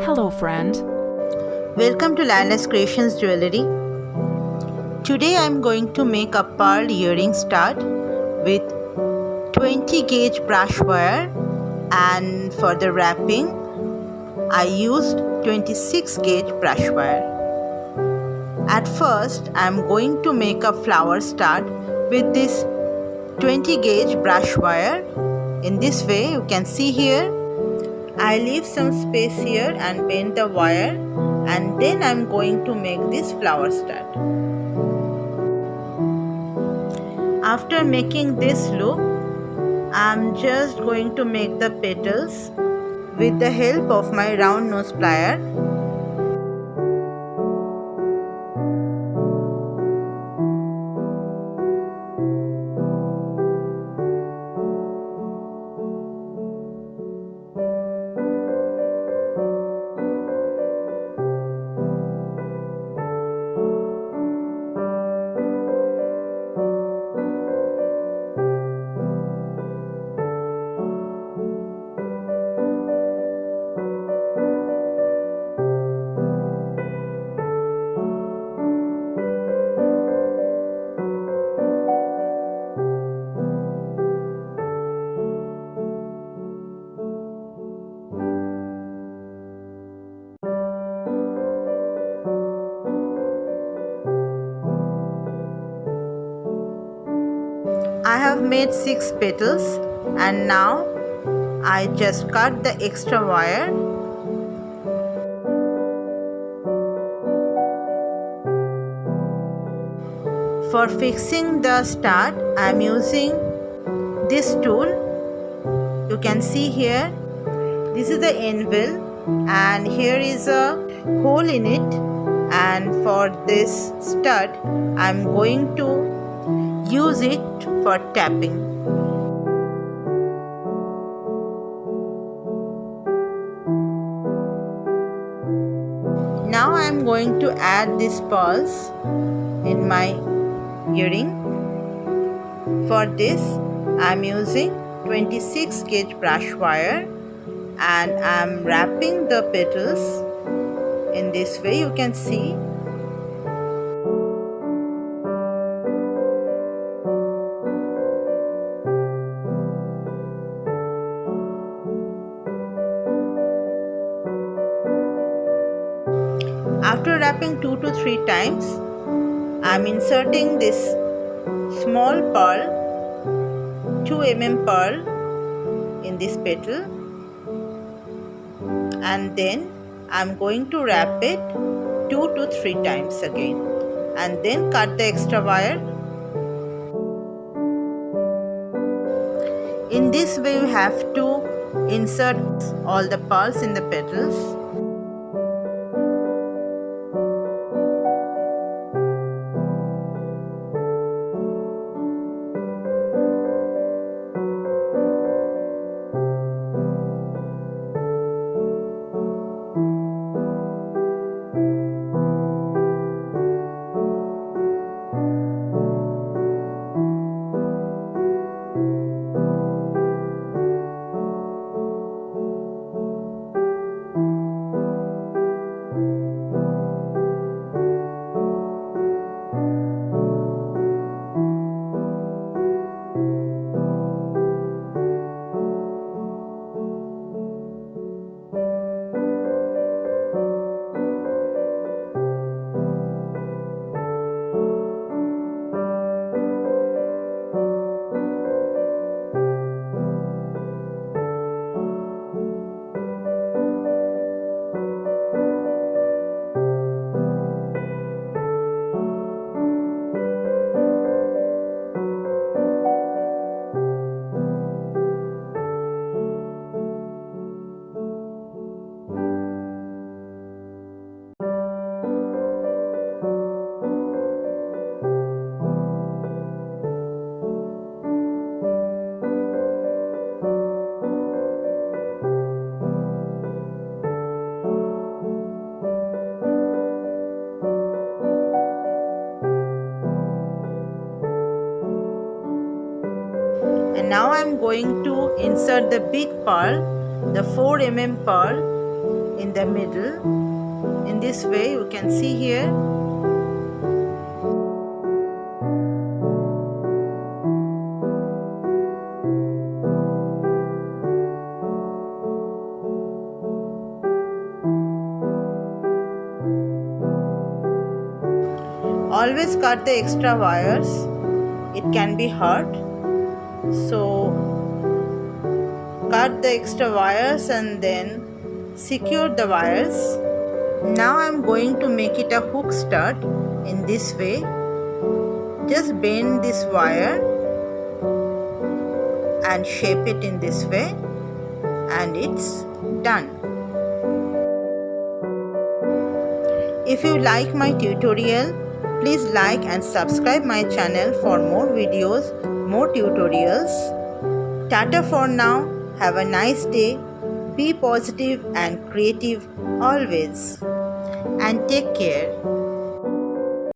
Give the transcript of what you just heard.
Hello, friend. Welcome to Laila's Creations Jewellery. Today I am going to make a pearl earring stud with 20 gauge brush wire, and for the wrapping I used 26 gauge brush wire. At first I am going to make a flower stud with this 20 gauge brush wire. In this way, you can see here I leave some space here and bend the wire, and then I am going to make this flower stud. After making this loop, I am just going to make the petals with the help of my round nose plier. I have made 6 petals, and now I just cut the extra wire. For fixing the stud, I am using this tool. You can see here, this is the anvil and here is a hole in it, and for this stud I am going to use it for tapping. Now I am going to add these pearls in my earring. For this I am using 26 gauge brush wire, and I am wrapping the petals in this way. You can see after wrapping 2 to 3 times, I am inserting this small pearl, 2 mm pearl in this petal, and then I am going to wrap it 2 to 3 times again, and then cut the extra wire. In this way, you have to insert all the pearls in the petals. And now I am going to insert the big pearl, the 4 mm pearl, in the middle. In this way, you can see here. Always cut the extra wires, it can be hurt. So cut the extra wires and then secure the wires. Now I am going to make it a hook stud in this way. Just bend this wire and shape it in this way, and it's done. If you like my tutorial, please like and subscribe my channel for more videos, more tutorials. Tata for now. Have a nice day. Be positive and creative always. And take care.